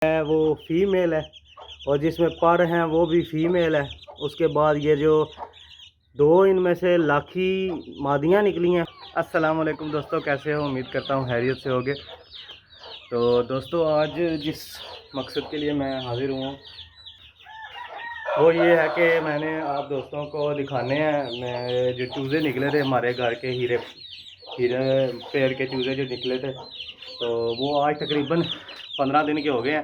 है वो फीमेल है और जिसमें पर हैं वो भी फीमेल है। उसके बाद ये जो दो इनमें से लाखी मादियाँ निकली हैं। अस्सलाम वालेकुम दोस्तों, कैसे हो? उम्मीद करता हूँ हैरियत से होगे। तो दोस्तों आज जिस मकसद के लिए मैं हाज़िर हुआ वो ये है कि मैंने आप दोस्तों को दिखाने हैं मैं जो चूज़े निकले थे हमारे घर के हीरे हीरे पेड़ के चूज़े जो निकले थे, तो वो आज तकरीबन 15 दिन के हो गए हैं।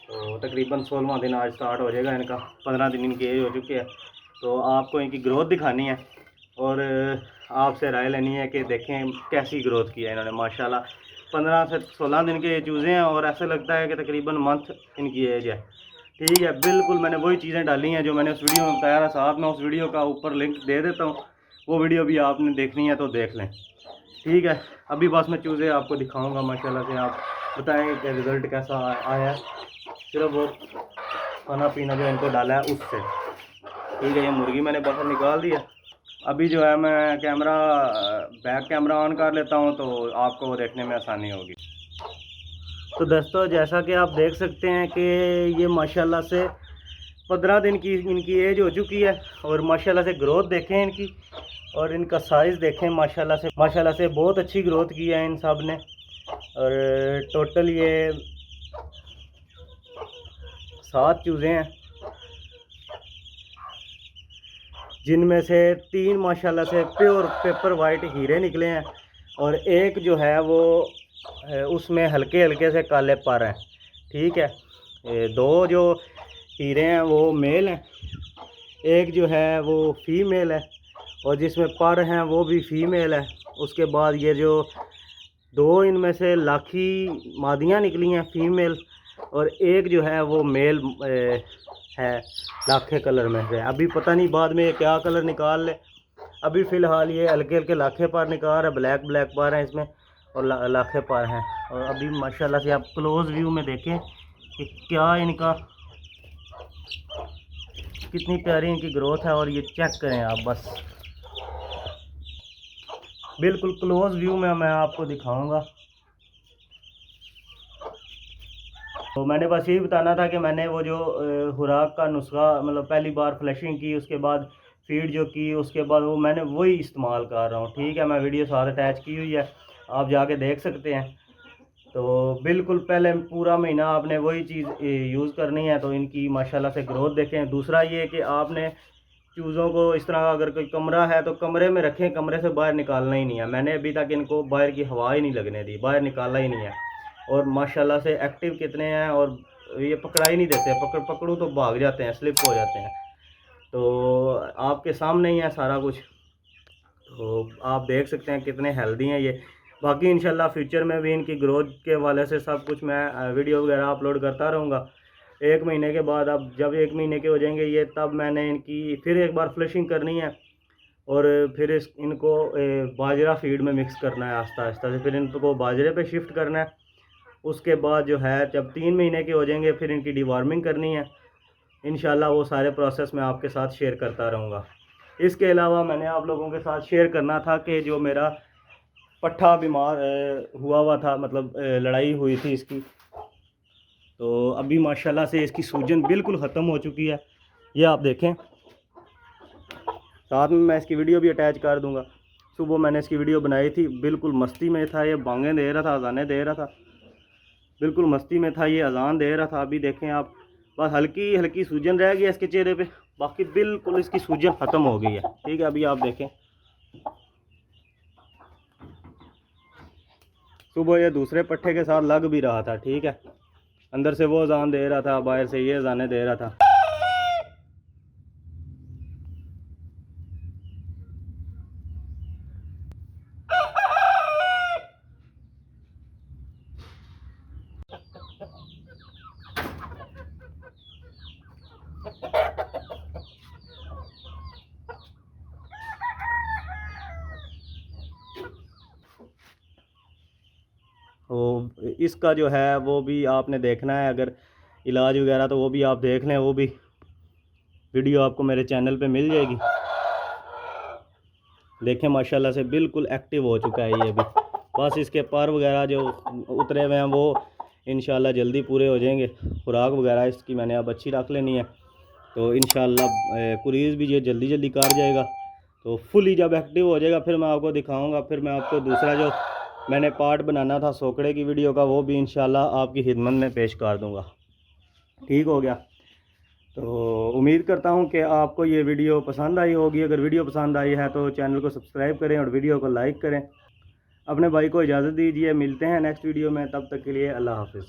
तो तकरीबन 16वां दिन आज स्टार्ट हो जाएगा इनका। 15 दिन इनकी एज हो चुकी है। तो आपको इनकी ग्रोथ दिखानी है और आपसे राय लेनी है कि देखें कैसी ग्रोथ की है इन्होंने। माशाल्लाह 15 से 16 दिन के चूज़े हैं और ऐसा लगता है कि तकरीबन मंथ इनकी एज है। ठीक है, बिल्कुल मैंने वही चीज़ें डाली हैं जो मैंने उस वीडियो में बताया था। साथ में उस वीडियो का ऊपर लिंक दे देता हूँ, वो वीडियो भी आपने देखनी है तो देख लें। ठीक है, अभी बस मैं चूज़े आपको दिखाऊंगा माशाल्लाह से, आप बताएंगे कि रिज़ल्ट कैसा आया है। सिर्फ वो खाना पीना जो इनको डाला है उससे। ठीक है, ये मुर्गी मैंने बाहर निकाल दिया। अभी जो है मैं कैमरा बैक कैमरा ऑन कर लेता हूँ तो आपको वो देखने में आसानी होगी। तो दोस्तों जैसा कि आप देख सकते हैं कि ये माशाल्लाह से 15 दिन की इनकी एज हो चुकी है और माशाल्लाह से ग्रोथ देखें इनकी और इनका साइज़ देखें। माशाल्लाह से बहुत अच्छी ग्रोथ की है इन सब ने। और टोटल ये 7 चूज़े हैं जिनमें से 3 माशाल्लाह से प्योर पेपर वाइट हीरे निकले हैं और एक जो है वो उसमें हल्के हल्के से काले पर हैं। ठीक है, दो जो हीरे हैं वो मेल हैं, एक जो है वो फीमेल है और जिसमें पर हैं वो भी फीमेल है। उसके बाद ये जो दो इनमें से लाखी मादियाँ निकली हैं फीमेल और एक जो है वो मेल है लाखे कलर में से। अभी पता नहीं बाद में ये क्या कलर निकाल ले। अभी फ़िलहाल ये हल्के हल्के लाखे पर निकाल रहा है, ब्लैक ब्लैक पर हैं इसमें और लाखे पर हैं। और अभी माशाल्लाह से आप क्लोज़ व्यू में देखें कि क्या इनका कितनी प्यारी इनकी ग्रोथ है। और ये चेक करें आप, बस बिल्कुल क्लोज़ व्यू में मैं आपको दिखाऊंगा। तो मैंने बस यही बताना था कि मैंने वो जो खुराक का नुस्खा मतलब पहली बार फ्लशिंग की, उसके बाद फीड जो की, उसके बाद वो मैंने वही इस्तेमाल कर रहा हूँ। ठीक है, मैं वीडियो साथ अटैच की हुई है, आप जाके देख सकते हैं। तो बिल्कुल पहले पूरा महीना आपने वही चीज़ यूज़ करनी है तो इनकी माशाल्लाह से ग्रोथ देखें। दूसरा ये कि आपने चूज़ों को इस तरह अगर कोई कमरा है तो कमरे में रखें, कमरे से बाहर निकालना ही नहीं है। मैंने अभी तक इनको बाहर की हवा ही नहीं लगने दी, बाहर निकाला ही नहीं है। और माशाल्लाह से एक्टिव कितने हैं और ये पकड़ा ही नहीं देते, पकड़ूँ तो भाग जाते हैं, स्लिप हो जाते हैं। तो आपके सामने ही है सारा कुछ, तो आप देख सकते हैं कितने हेल्दी हैं ये। बाकी इंशाल्लाह फ्यूचर में भी इनकी ग्रोथ के हवाले से सब कुछ मैं वीडियो वगैरह अपलोड करता रहूँगा। 1 महीने के बाद, अब जब 1 महीने के हो जाएंगे ये, तब मैंने इनकी फिर एक बार फ्लशिंग करनी है और फिर इनको बाजरा फीड में मिक्स करना है आहिस्ता आहिस्ता से। फिर इनको बाजरे पे शिफ्ट करना है। उसके बाद जो है जब 3 महीने के हो जाएंगे फिर इनकी डिवॉर्मिंग करनी है। इंशाल्लाह वो सारे प्रोसेस मैं आपके साथ शेयर करता रहूँगा। इसके अलावा मैंने आप लोगों के साथ शेयर करना था कि जो मेरा पट्ठा बीमार हुआ था, मतलब लड़ाई हुई थी इसकी, तो अभी माशाल्लाह से इसकी सूजन बिल्कुल ख़त्म हो चुकी है। ये आप देखें, साथ में मैं इसकी वीडियो भी अटैच कर दूंगा। सुबह मैंने इसकी वीडियो बनाई थी, बिल्कुल मस्ती में था ये, बांगें दे रहा था, अजानें दे रहा था, बिल्कुल मस्ती में था ये, अजान दे रहा था। अभी देखें आप, बस हल्की हल्की सूजन रह गई है इसके चेहरे पे, बाकी बिल्कुल इसकी सूजन ख़त्म हो गई है। ठीक है, अभी आप देखें, सुबह ये दूसरे पट्ठे के साथ लग भी रहा था। ठीक है, अंदर से वो अजान दे रहा था, बाहर से ये अजानें दे रहा था। तो इसका जो है वो भी आपने देखना है, अगर इलाज वगैरह तो वो भी आप देख लें, वो भी वीडियो आपको मेरे चैनल पे मिल जाएगी। देखें माशाल्लाह से बिल्कुल एक्टिव हो चुका है ये भी। बस इसके पर वगैरह जो उतरे हुए हैं वो इंशाल्लाह जल्दी पूरे हो जाएंगे। खुराक वगैरह इसकी मैंने अब अच्छी रख लेनी है, तो इंशाल्लाह कुरीज़ भी ये जल्दी जल्दी कर जाएगा। तो फुली जब एक्टिव हो जाएगा फिर मैं आपको दिखाऊंगा। फिर मैं आपको दूसरा जो मैंने पार्ट बनाना था सोकड़े की वीडियो का, वो भी इंशाल्लाह आपकी खिदमत में पेश कर दूंगा। ठीक हो गया। तो उम्मीद करता हूं कि आपको ये वीडियो पसंद आई होगी। अगर वीडियो पसंद आई है तो चैनल को सब्सक्राइब करें और वीडियो को लाइक करें। अपने भाई को इजाज़त दीजिए, मिलते हैं नेक्स्ट वीडियो में, तब तक के लिए अल्लाह हाफ़िज़।